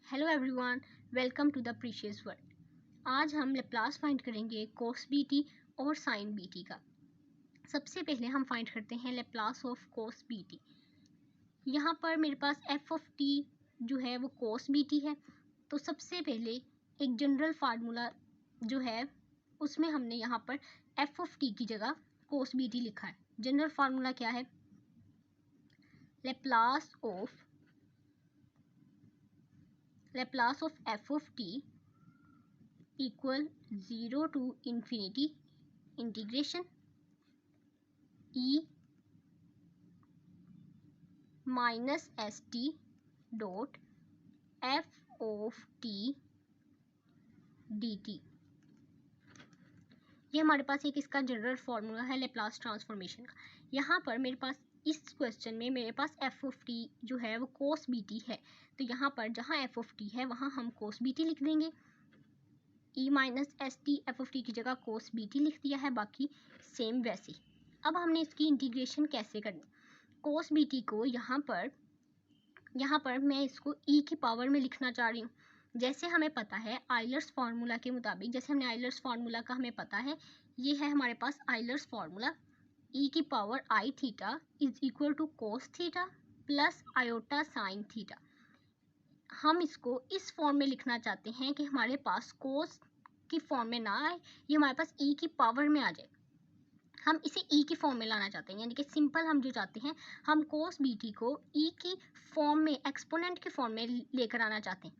Hello everyone, welcome to the precious world. आज हम Laplace find करेंगे कोस बीटी और साइन बीटी का। सबसे पहले हम फाइंड करते हैं लेप्लास ऑफ कोस बीटी। यहाँ पर मेरे पास एफ ऑफ टी जो है वो कोस बीटी है। तो सबसे पहले एक जनरल फार्मूला जो है उसमें हमने यहाँ पर एफ ऑफ टी की जगह कोस बीटी लिखा है। जनरल फार्मूला क्या है? Laplace of F of T equal 0 to infinity integration e minus s T dot F of T d T. ये हमारे पास एक इसका जनरल फॉर्मूला है लेप्लास ट्रांसफॉर्मेशन का। यहाँ पर मेरे पास इस क्वेश्चन में मेरे पास एफ ऑफ टी जो है वो कोस बी टी है। तो यहाँ पर जहाँ एफ ऑफ टी है वहाँ हम कोस बी टी लिख देंगे। E minus s t f of t की जगह कोस बी टी लिख दिया है, बाकी सेम वैसे ही। अब हमने इसकी इंटीग्रेशन कैसे करनी? कोस बी टी को यहाँ पर मैं इसको ई की पावर में लिखना चाह रही हूँ। जैसे हमें पता है आइलर्स फार्मूला के मुताबिक, जैसे हमने आइलर्स फार्मूला का हमें पता है, ये है हमारे पास आइलर्स फार्मूला, ई की power i theta is equal to cos theta plus iota sine theta. हम इसको इस फॉर्म में लिखना चाहते हैं कि हमारे पास कोस की फॉर्म में ना आए, ये हमारे पास ई की पावर में आ जाए। हम इसे ई की फॉर्म में लाना चाहते हैं, यानी कि सिंपल हम जो चाहते हैं, हम कोस बी टी को ई की फॉर्म में, एक्सपोनेंट की फॉर्म में लेकर आना चाहते हैं।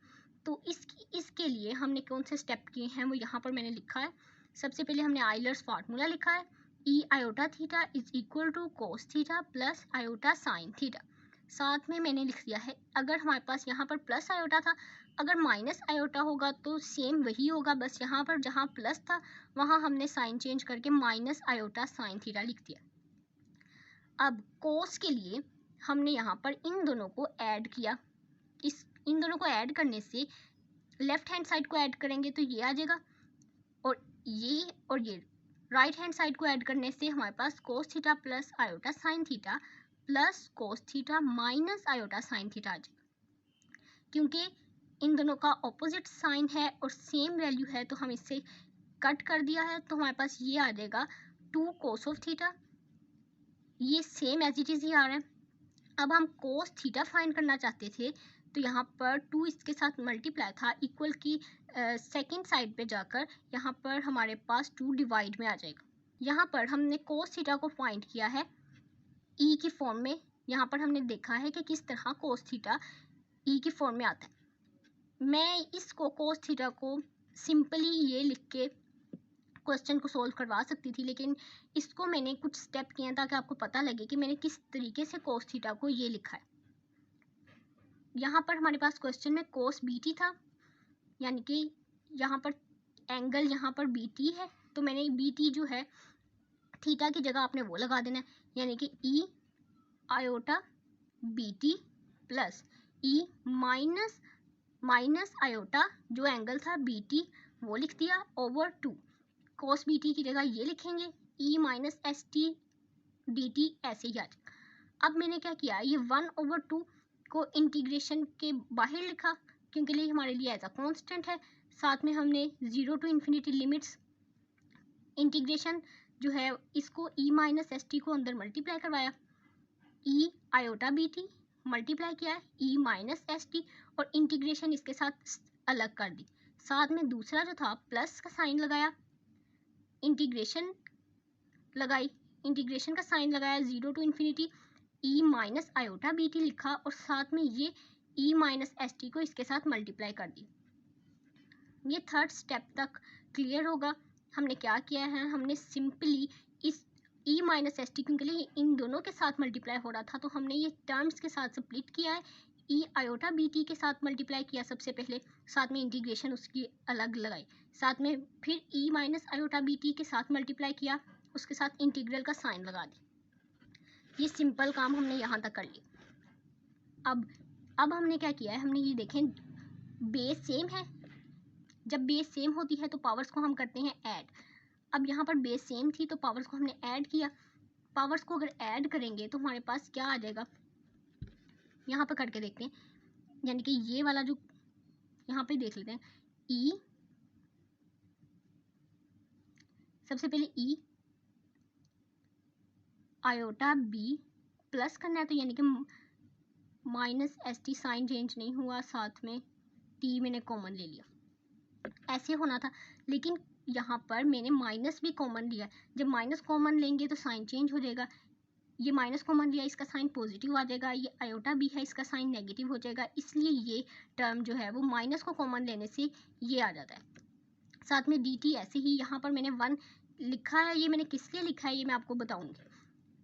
तो इसके लिए हमने कौन से स्टेप किए हैं वो यहाँ पर मैंने लिखा है। सबसे पहले हमने आइलर्स फार्मूला लिखा है, e iota theta is equal to cos theta plus iota sine theta. साथ में मैंने लिख दिया है, अगर हमारे पास यहाँ पर प्लस आयोटा था, अगर माइनस आयोटा होगा तो सेम वही होगा, बस यहाँ पर जहाँ प्लस था वहाँ हमने साइन चेंज करके माइनस आयोटा साइन थीटा लिख दिया। अब कोस के लिए हमने यहाँ पर इन दोनों को ऐड किया। इन दोनों को ऐड करने से लेफ्ट हैंड साइड को ऐड करेंगे तो ये आ जाएगा, और ये राइट हैंड साइड को ऐड करने से हमारे पास cos theta plus iota sine theta plus cos theta minus iota sine theta आ जाएगा। क्योंकि इन दोनों का ऑपोजिट साइन है और सेम वैल्यू है तो हम इससे कट कर दिया है, तो हमारे पास ये आ जाएगा 2 कोस ऑफ थीटा। ये सेम एज इट इज़ ही आ रहा है। अब हम कोस थीटा फाइंड करना चाहते थे, तो यहाँ पर 2 इसके साथ मल्टीप्लाई था, इक्वल की सेकेंड साइड पे जाकर यहाँ पर हमारे पास 2 डिवाइड में आ जाएगा। यहाँ पर हमने कोस थीटा को फाइंड किया है ई की फॉर्म में। यहाँ पर हमने देखा है कि किस तरह कोस थीटा ई की फॉर्म में आता है। मैं इसको कोस थीटा को सिंपली ये लिख के क्वेश्चन को सोल्व करवा सकती थी, लेकिन इसको मैंने कुछ स्टेप किए ताकि आपको पता लगे कि मैंने किस तरीके से कोस थीटा को ये लिखा है। यहाँ पर हमारे पास क्वेश्चन में कोस बीटी था, यानी कि यहाँ पर एंगल यहाँ पर बीटी है, तो मैंने बीटी जो है थीटा की जगह आपने वो लगा देना है, यानी कि ई आयोटा बीटी प्लस ई माइनस आयोटा जो एंगल था बीटी वो लिख दिया ओवर 2। कोस बीटी की जगह ये लिखेंगे e minus s t d t, ऐसे ही आ जाएगा। अब मैंने क्या किया, ये 1/2 को इंटीग्रेशन के बाहर लिखा, क्योंकि ये हमारे लिए एज अ कॉन्स्टेंट है। साथ में हमने 0 to इन्फिनिटी लिमिट्स इंटीग्रेशन जो है इसको ई माइनस एस टी को अंदर मल्टीप्लाई करवाया, e iota b t multiply किया है ई माइनस एस टी, और इंटीग्रेशन इसके साथ अलग कर दी। साथ में दूसरा जो था प्लस का साइन लगाया, इंटीग्रेशन का साइन लगाया 0 to infinity e minus iota b t लिखा, और साथ में ये ई माइनस एस टी को इसके साथ मल्टीप्लाई कर दी। ये थर्ड स्टेप तक क्लियर होगा। हमने क्या किया है, हमने सिंपली इस ई माइनस एस टी क्योंकि इन दोनों के साथ मल्टीप्लाई हो रहा था, तो हमने ये टर्म्स के साथ स्प्लिट किया है। ई आयोटा बी टी के साथ मल्टीप्लाई किया सबसे पहले, साथ में इंटीग्रेशन उसकी अलग लगाई, साथ में फिर ई माइनस आयोटा बी टी के साथ मल्टीप्लाई किया, उसके साथ इंटीग्रल का साइन लगा दी। ये सिंपल काम हमने यहाँ तक कर लिया। अब हमने क्या किया है, हमने ये देखें बेस सेम है। जब बेस सेम होती है तो पावर्स को हम करते हैं ऐड। अब यहाँ पर बेस सेम थी तो पावर्स को हमने ऐड किया। पावर्स को अगर ऐड करेंगे तो हमारे पास क्या आ जाएगा, यहाँ पर करके देखते हैं। यानी कि ये वाला जो यहाँ पे देख लेते हैं ई, सबसे पहले ई आयोटा बी प्लस करना है, तो यानी कि minus s t, sine change नहीं हुआ, साथ में टी मैंने कॉमन ले लिया, ऐसे होना था। लेकिन यहाँ पर मैंने माइनस भी कॉमन लिया, जब माइनस कॉमन लेंगे तो साइन चेंज हो जाएगा। ये माइनस कॉमन लिया, इसका साइन पॉजिटिव आ जाएगा, ये आयोटा भी है, इसका साइन नेगेटिव हो जाएगा, इसलिए ये टर्म जो है वो माइनस को कॉमन लेने से ये आ जाता है। साथ में डी टी ऐसे ही यहाँ पर मैंने 1 लिखा है, ये मैंने किस लिए लिखा है ये मैं आपको बताऊँगी।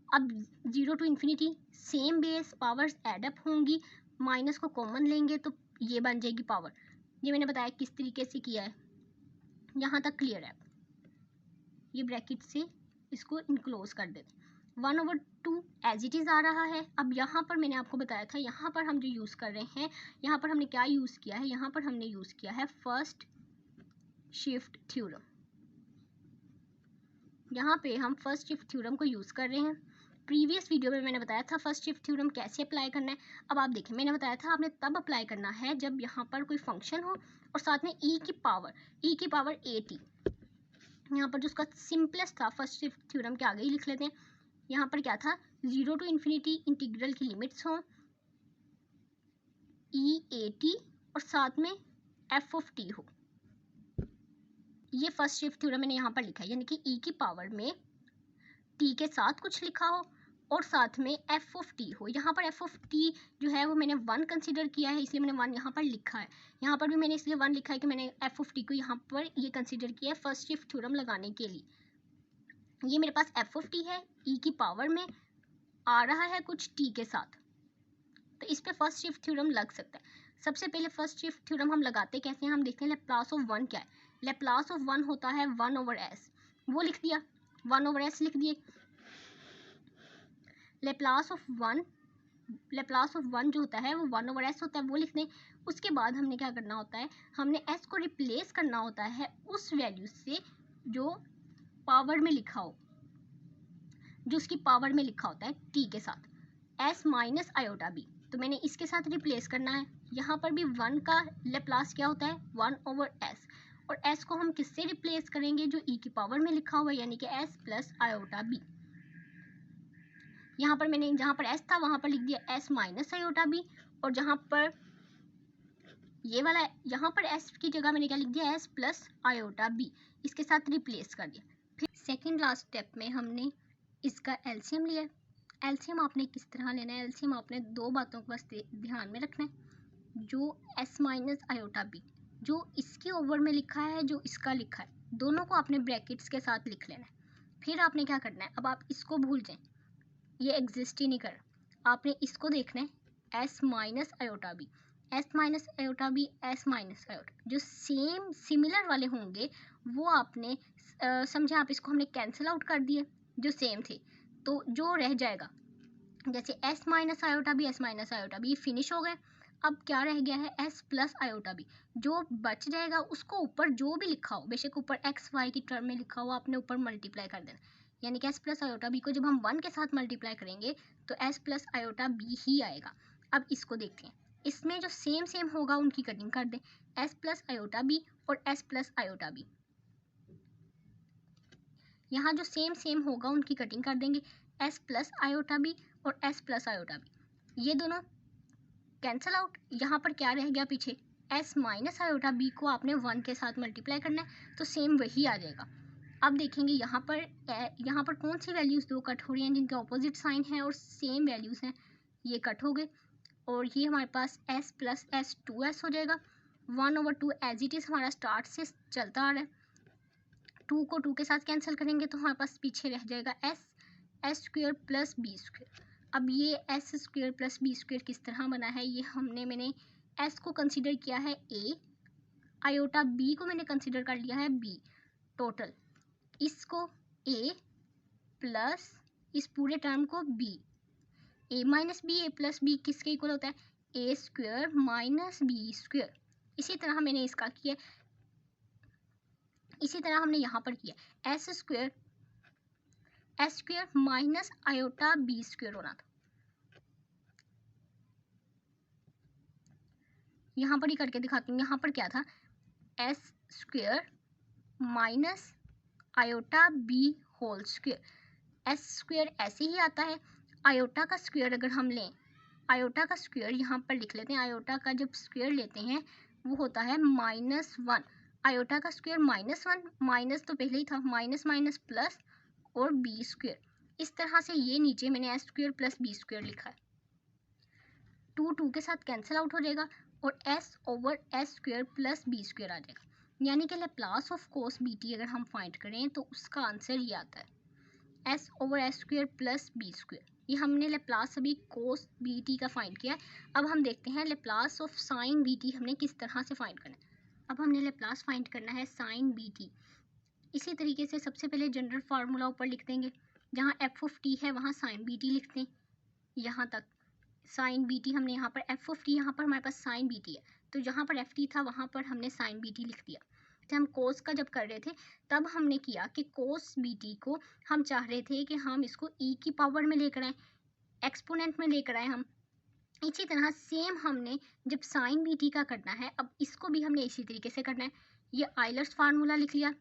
अब 0 to infinity same base, powers add up होंगी, माइनस को कॉमन लेंगे तो ये बन जाएगी पावर। ये मैंने बताया किस तरीके से किया है, यहाँ तक क्लियर है। ये ब्रैकेट से इसको इनक्लोज कर देते, 1/2 एज इट इज़ आ रहा है। अब यहाँ पर मैंने आपको बताया था, यहाँ पर हम जो यूज़ कर रहे हैं, यहाँ पर हमने क्या यूज़ किया है, यहाँ पर हमने यूज़ किया है फर्स्ट शिफ्ट थ्योरम। यहाँ पे हम फर्स्ट शिफ्ट थ्योरम को यूज़ कर रहे हैं। प्रीवियस वीडियो में मैंने बताया था फर्स्ट शिफ्ट थ्योरम कैसे अप्लाई करना है। अब आप देखिए, मैंने बताया था आपने तब अप्लाई करना है जब यहाँ पर कोई फंक्शन हो और साथ में ई की पावर ए टी। यहाँ पर जो उसका सिंपलेस्ट था फर्स्ट शिफ्ट थ्योरम के आगे ही लिख लेते हैं। यहाँ पर क्या था, 0 टू इन्फिनिटी इंटीग्रल की लिमिट्स हों, ई ए टी और साथ में एफ ऑफ टी हो। ये फर्स्ट शिफ्ट थ्योरम मैंने यहाँ पर लिखा है, यानी कि ई की पावर में टी के साथ कुछ लिखा हो और साथ में एफ ऑफ टी हो। यहाँ पर एफ ऑफ टी जो है वो मैंने 1 कंसिडर किया है, इसलिए मैंने 1 यहाँ पर लिखा है। यहाँ पर भी मैंने इसलिए 1 लिखा है कि मैंने एफ ऑफ टी को यहाँ पर ये कंसिडर किया है फर्स्ट शिफ्ट थ्योरम लगाने के लिए। ये मेरे पास एफ ऑफ टी है, ई की पावर में आ रहा है कुछ टी के साथ, तो इस पे फर्स्ट शिफ्ट थ्योरम लग सकता है। सबसे पहले फर्स्ट शिफ्ट थ्योरम हम लगाते कैसे हैं, हम देखते हैं लेप्लास ऑफ 1 क्या है। लेप्लास ऑफ 1 होता है 1/s, वो लिख दिया, 1/s लिख दिए। लेप्लास ऑफ 1 जो होता है वो 1/s होता है, वो लिख दें। उसके बाद हमने क्या करना होता है, हमने s को रिप्लेस करना होता है उस वैल्यू से जो पावर में लिखा हो, जो उसकी पावर में लिखा होता है t के साथ, s माइनस आयोटा b, तो मैंने इसके साथ रिप्लेस करना है। यहाँ पर भी 1 का लेप्लास क्या होता है 1/s, और s को हम किससे रिप्लेस करेंगे, जो e की पावर में लिखा हुआ है, यानी कि s प्लस आयोटा b। यहाँ पर मैंने जहाँ पर s था वहाँ पर लिख दिया s माइनस आयोटा b, और जहाँ पर ये वाला है यहाँ पर s की जगह मैंने क्या लिख दिया s प्लस आयोटा b, इसके साथ रिप्लेस कर दिया। फिर सेकेंड लास्ट स्टेप में हमने इसका एलसीएम लिया। एलसीएम आपने किस तरह लेना है, एलसीएम आपने 2 बातों को बस ध्यान में रखना है, जो s माइनस आयोटा b जो इसके ओवर में लिखा है, जो इसका लिखा है, दोनों को आपने ब्रैकेट्स के साथ लिख लेना है। फिर आपने क्या करना है, अब आप इसको भूल जाएं, ये एग्जिस्ट ही नहीं कर, आपने इसको देखना है s minus iota b, s minus iota b, s minus iota, जो सेम सिमिलर वाले होंगे वो आपने समझे, आप इसको हमने कैंसिल आउट कर दिए जो सेम थे, तो जो रह जाएगा जैसे s minus iota b, s minus iota b, ये फिनिश हो गए। अब क्या रह गया है s प्लस आयोटा b, जो बच जाएगा उसको ऊपर जो भी लिखा हो, बेशक ऊपर x y की टर्म में लिखा हो, आपने ऊपर मल्टीप्लाई कर देना, यानी कि s प्लस आयोटा b को जब हम 1 के साथ मल्टीप्लाई करेंगे तो s प्लस आयोटा b ही आएगा। अब इसको देखते हैं, इसमें जो सेम होगा उनकी कटिंग कर दें, s प्लस आयोटा b और s प्लस आयोटा b, यहाँ जो सेम होगा उनकी कटिंग कर देंगे, s प्लस आयोटा b और s प्लस आयोटा b, ये दोनों कैंसिल आउट। यहाँ पर क्या रह गया पीछे, s माइनस आयोटा b को आपने 1 के साथ मल्टीप्लाई करना है तो सेम वही आ जाएगा। अब देखेंगे यहाँ पर कौन सी वैल्यूज़ 2 कट हो रही हैं जिनके ऑपोजिट साइन है और सेम वैल्यूज़ हैं, ये कट हो गए, और ये हमारे पास s प्लस s 2s हो जाएगा। 1/2 एज इट इज़ हमारा स्टार्ट से चलता आ रहा है, 2 को 2 के साथ कैंसिल करेंगे तो हमारे पास पीछे रह जाएगा s square plus b square. अब ये s square plus b square किस तरह बना है, ये मैंने s को कंसीडर किया है a, आयोटा b को मैंने कंसीडर कर लिया है b, टोटल इसको a प्लस इस पूरे टर्म को b, a minus b, a plus b किसके इक्वल होता है a square minus b square. इसी तरह मैंने इसका किया, इसी तरह हमने यहाँ पर किया s square minus iota b square होना था, यहाँ पर ही करके दिखाती हूँ। यहाँ पर क्या था, s square minus iota b whole square. S square ऐसे ही आता है, आयोटा का स्क्वेयर अगर हम लें, आयोटा का स्क्वेयर यहाँ पर लिख लेते हैं। आयोटा का जब स्क्वेयर लेते हैं वो होता है -1। आयोटा का स्क्वेयर -1, माइनस तो पहले ही था, माइनस माइनस प्लस और बी स्क्वेयर। इस तरह से ये नीचे मैंने s square plus b square लिखा है। 2 के साथ कैंसिल आउट हो जाएगा और s over s square plus b square आ जाएगा। यानी कि Laplace of cos b t अगर हम फाइंड करें तो उसका आंसर ये आता है, s over s square plus b square. ये हमने लेप्लास अभी कोस बी टी का फाइंड किया है। अब हम देखते हैं Laplace of sine b t हमने किस तरह से फाइंड करना है। अब हमने लेप्लास फाइंड करना है साइन बी टी। इसी तरीके से सबसे पहले जनरल फार्मूला ऊपर लिख देंगे, जहाँ एफ ऑफ टी है वहाँ साइन बी टी लिखते हैं। यहाँ तक साइन बी टी हमने यहाँ पर एफ ऑफ टी, यहाँ पर हमारे पास साइन बी टी है, तो जहाँ पर एफ टी था वहाँ पर हमने साइन बी टी लिख दिया। तो हम कोस का जब कर रहे थे तब हमने किया कि कोस बी टी को हम चाह रहे थे कि हम इसको ई की पावर में लेकर आए, एक्सपोनेंट में लेकर आए हम। इसी तरह सेम हमने जब साइन बी टी का करना है, अब इसको भी हमने इसी तरीके से करना है। ये आइलर्स फार्मूला लिख लिया,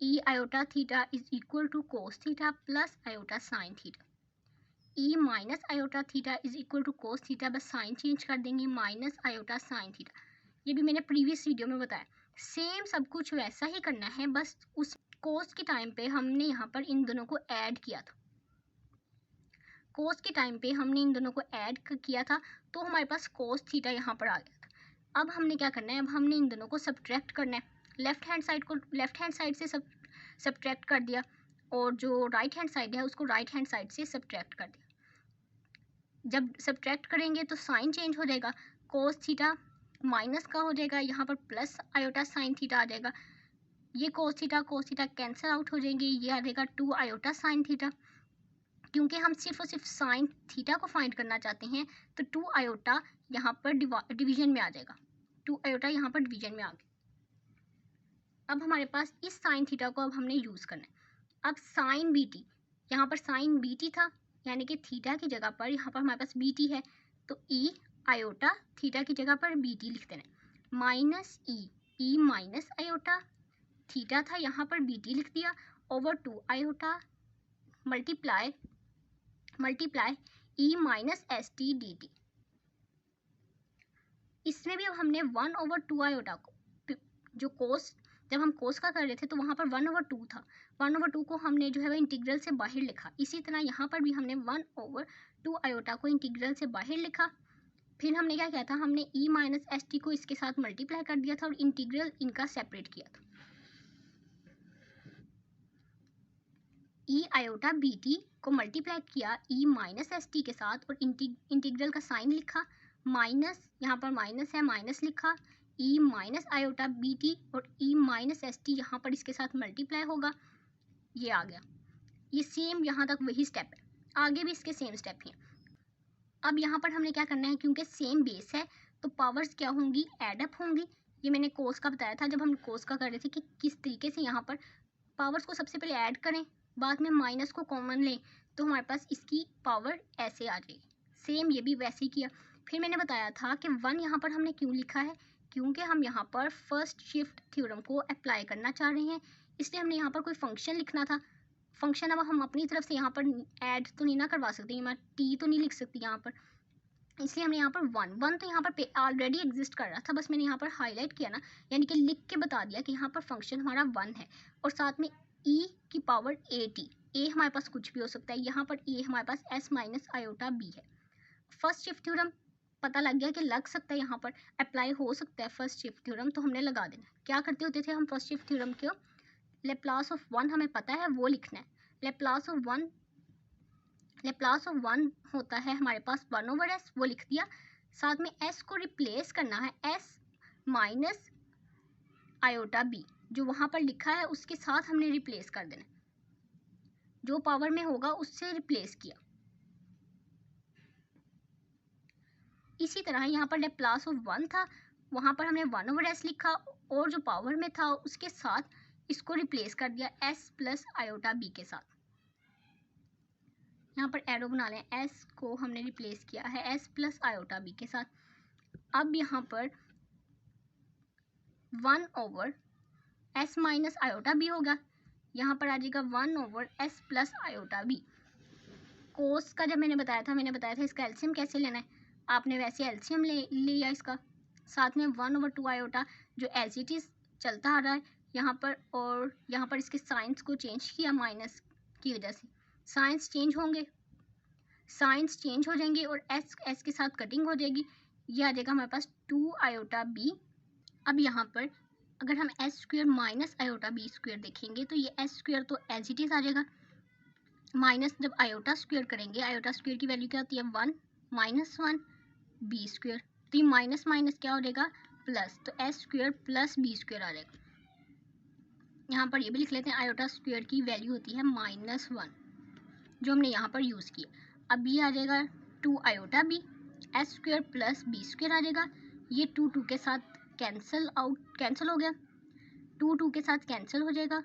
e iota theta is equal to cos theta plus iota sine theta. E minus iota theta is equal to cos theta, बस साइन चेंज कर देंगे, माइनस आयोटा साइन थीटा। ये भी मैंने प्रीवियस वीडियो में बताया। सेम सब कुछ वैसा ही करना है, बस उस कोस के टाइम पे हमने यहाँ पर इन दोनों को ऐड किया था। कोस के टाइम पे हमने इन दोनों को ऐड किया था तो हमारे पास कोस थीटा यहाँ पर आ गया था। अब हमने क्या करना है, अब हमने इन दोनों को सब्ट्रैक्ट करना है। लेफ्ट हैंड साइड से सब्ट्रैक्ट कर दिया और जो राइट हैंड साइड है उसको राइट हैंड साइड से सब्ट्रैक्ट कर दिया। जब सब्ट्रैक्ट करेंगे तो साइन चेंज हो जाएगा, कोस थीटा माइनस का हो जाएगा, यहाँ पर प्लस आयोटा साइन थीटा आ जाएगा। ये कोस थीटा कैंसिल आउट हो जाएंगे, ये आ जाएगा 2 आयोटा साइन थीटा। क्योंकि हम सिर्फ और सिर्फ साइन थीटा को फाइंड करना चाहते हैं तो 2 आयोटा यहाँ पर डिवीजन में आ जाएगा, 2 आयोटा यहाँ पर डिवीजन में आ गया। अब हमारे पास इस साइन थीटा को अब हमने यूज़ करना है। अब साइन बी टी, यहाँ पर साइन बी टी था, यानी कि थीटा की जगह पर यहाँ पर हमारे पास बी टी है, तो ई आयोटा थीटा की जगह पर बी टी लिख देना, minus e minus iota theta था, यहाँ पर बी टी लिख दिया, over 2 iota multiply e minus s t d t. इसमें भी अब हमने 1/2 आयोटा को, जो कोस जब हम कोस का कर रहे थे तो वहाँ पर 1/2 था, 1/2 को हमने जो है वो इंटीग्रल से बाहर लिखा। इसी तरह यहाँ पर भी हमने 1/2 आयोटा को इंटीग्रल से बाहर लिखा। फिर हमने क्या किया था, हमने ई माइनस एस टी को इसके साथ मल्टीप्लाई कर दिया था और इंटीग्रल इनका सेपरेट किया था। ई आयोटा बी टी को मल्टीप्लाई किया ई माइनस एस टी के साथ और इंटीग्रल का साइन लिखा, माइनस यहाँ पर माइनस है, माइनस लिखा, ई माइनस आयोटा बी टी और ई माइनस एस टी यहाँ पर इसके साथ मल्टीप्लाई होगा, ये आ गया। ये सेम यहाँ तक वही स्टेप है, आगे भी इसके सेम स्टेप हैं। अब यहाँ पर हमने क्या करना है, क्योंकि सेम बेस है तो पावर्स क्या होंगी, एडअप होंगी। ये मैंने कोस का बताया था जब हम कोस का कर रहे थे कि किस तरीके से यहाँ पर पावर्स को सबसे पहले ऐड करें, बाद में माइनस को कॉमन लें तो हमारे पास इसकी पावर ऐसे आ जाएगी। सेम ये भी वैसे ही किया। फिर मैंने बताया था कि 1 यहाँ पर हमने क्यों लिखा है, क्योंकि हम यहाँ पर फर्स्ट शिफ्ट थ्योरम को अप्लाई करना चाह रहे हैं, इसलिए हमने यहाँ पर कोई फंक्शन लिखना था। फंक्शन अब हम अपनी तरफ से यहाँ पर ऐड तो नहीं ना करवा सकते, मैं टी तो नहीं लिख सकती यहाँ पर, इसलिए हमने यहाँ पर 1 तो यहाँ पर ऑलरेडी एग्जिस्ट कर रहा था, बस मैंने यहाँ पर हाईलाइट किया ना, यानी कि लिख के बता दिया कि यहाँ पर फंक्शन हमारा 1 है और साथ में e की पावर ए टी। ए हमारे पास कुछ भी हो सकता है, यहाँ पर ए हमारे पास एस माइनस आयोटा बी है। फर्स्ट शिफ्ट थ्योरम पता लग गया कि लग सकता है, यहाँ पर अप्लाई हो सकता है फर्स्ट शिफ्ट थ्योरम, तो हमने लगा देना। क्या करते होते थे हम फर्स्ट शिफ्ट थ्योरम को, लेप्लास ऑफ 1 हमें पता है वो लिखना है। लेप्लास ऑफ 1 होता है हमारे पास 1/s, वो लिख दिया। साथ में s को रिप्लेस करना है, s माइनस आयोटा b, जो वहाँ पर लिखा है उसके साथ हमने रिप्लेस कर देना, जो पावर में होगा उससे रिप्लेस किया। इसी तरह यहाँ पर लेप्लास ऑफ 1 था, वहाँ पर हमने 1/s लिखा और जो पावर में था उसके साथ इसको रिप्लेस कर दिया s प्लस आयोटा b के साथ। यहाँ पर एरो बना लें, s को हमने रिप्लेस किया है s प्लस आयोटा b के साथ। अब यहाँ पर 1 over s minus iota b होगा, यहाँ पर आ जाएगा 1 over s plus iota b. Cos का जब मैंने बताया था इसका एलसीएम कैसे लेना है, आपने वैसे एलसीएम ले लिया इसका, साथ में 1 ओवर 2 आयोटा जो एज इट इज़ चलता आ रहा है यहाँ पर, और यहाँ पर इसके साइंस को चेंज किया माइनस की वजह से, साइंस चेंज हो जाएंगे और एस के साथ कटिंग हो जाएगी, ये आ जाएगा हमारे पास 2 आयोटा बी। अब यहाँ पर अगर हम s square minus iota b square देखेंगे तो ये एस स्क्वेयर तो एज इट इज़ आ जाएगा, माइनस जब आयोटा स्क्वेयर करेंगे, आयोटा स्क्वेयर की वैल्यू क्या होती है 1 माइनस 1 बी स्क्वेयर, तो ये माइनस माइनस क्या हो जाएगा प्लस, तो s square plus b square आ जाएगा। यहाँ पर ये भी लिख लेते हैं, आयोटा स्क्वेयर की वैल्यू होती है -1 जो हमने यहाँ पर यूज़ किया। अब ये आ जाएगा 2 iota b, s square plus b square आ जाएगा, ये 2 के साथ कैंसिल हो गया, 2 के साथ कैंसिल हो जाएगा,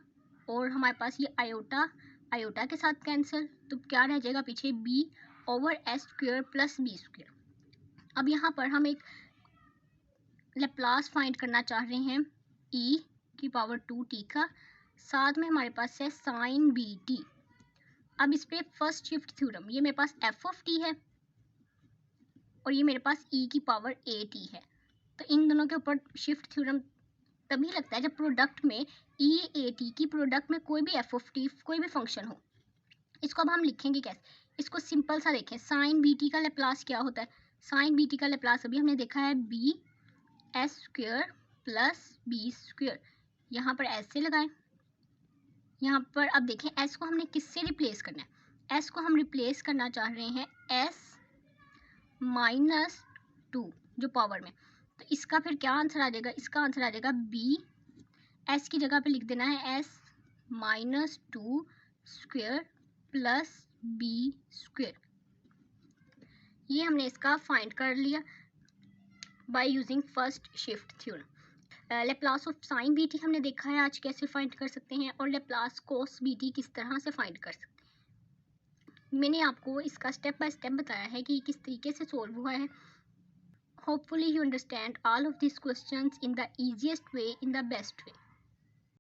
और हमारे पास ये आयोटा के साथ कैंसिल, तो क्या रह जाएगा पीछे b over s square plus b square. अब यहाँ पर हम एक लेप्लास फाइंड करना चाह रहे हैं e की पावर 2t का, साथ में हमारे पास है साइन bt। अब इस पे फर्स्ट शिफ्ट थ्योरम, ये मेरे पास f ऑफ t है और ये मेरे पास e की पावर at है, तो इन दोनों के ऊपर शिफ्ट थ्योरम तभी लगता है जब प्रोडक्ट में e a t की प्रोडक्ट में कोई भी f ऑफ t कोई भी फंक्शन हो। इसको अब हम लिखेंगे कैसे, इसको सिंपल सा देखें, साइन bt का लेप्लास क्या होता है, साइन bt का लेप्लास अभी हमने देखा है b s square plus b square, यहाँ पर ऐसे लगाएं, यहाँ पर अब देखें s को हमने किससे रिप्लेस करना है, s को हम रिप्लेस करना चाह रहे हैं s माइनस 2 जो पावर में, तो इसका फिर क्या आंसर आ जाएगा, इसका आंसर आ जाएगा b, s की जगह पे लिख देना है s minus 2 square plus b square. ये हमने इसका फाइंड कर लिया by using first shift theorem. Laplace of sine b t हमने देखा है आज कैसे फाइंड कर सकते हैं, और लेप्लास कोस बीटी किस तरह से फाइंड कर सकते हैं। मैंने आपको इसका स्टेप बाय स्टेप बताया है कि किस तरीके से सोल्व हुआ है। Hopefully you understand all of this questions in the easiest way, in the best way.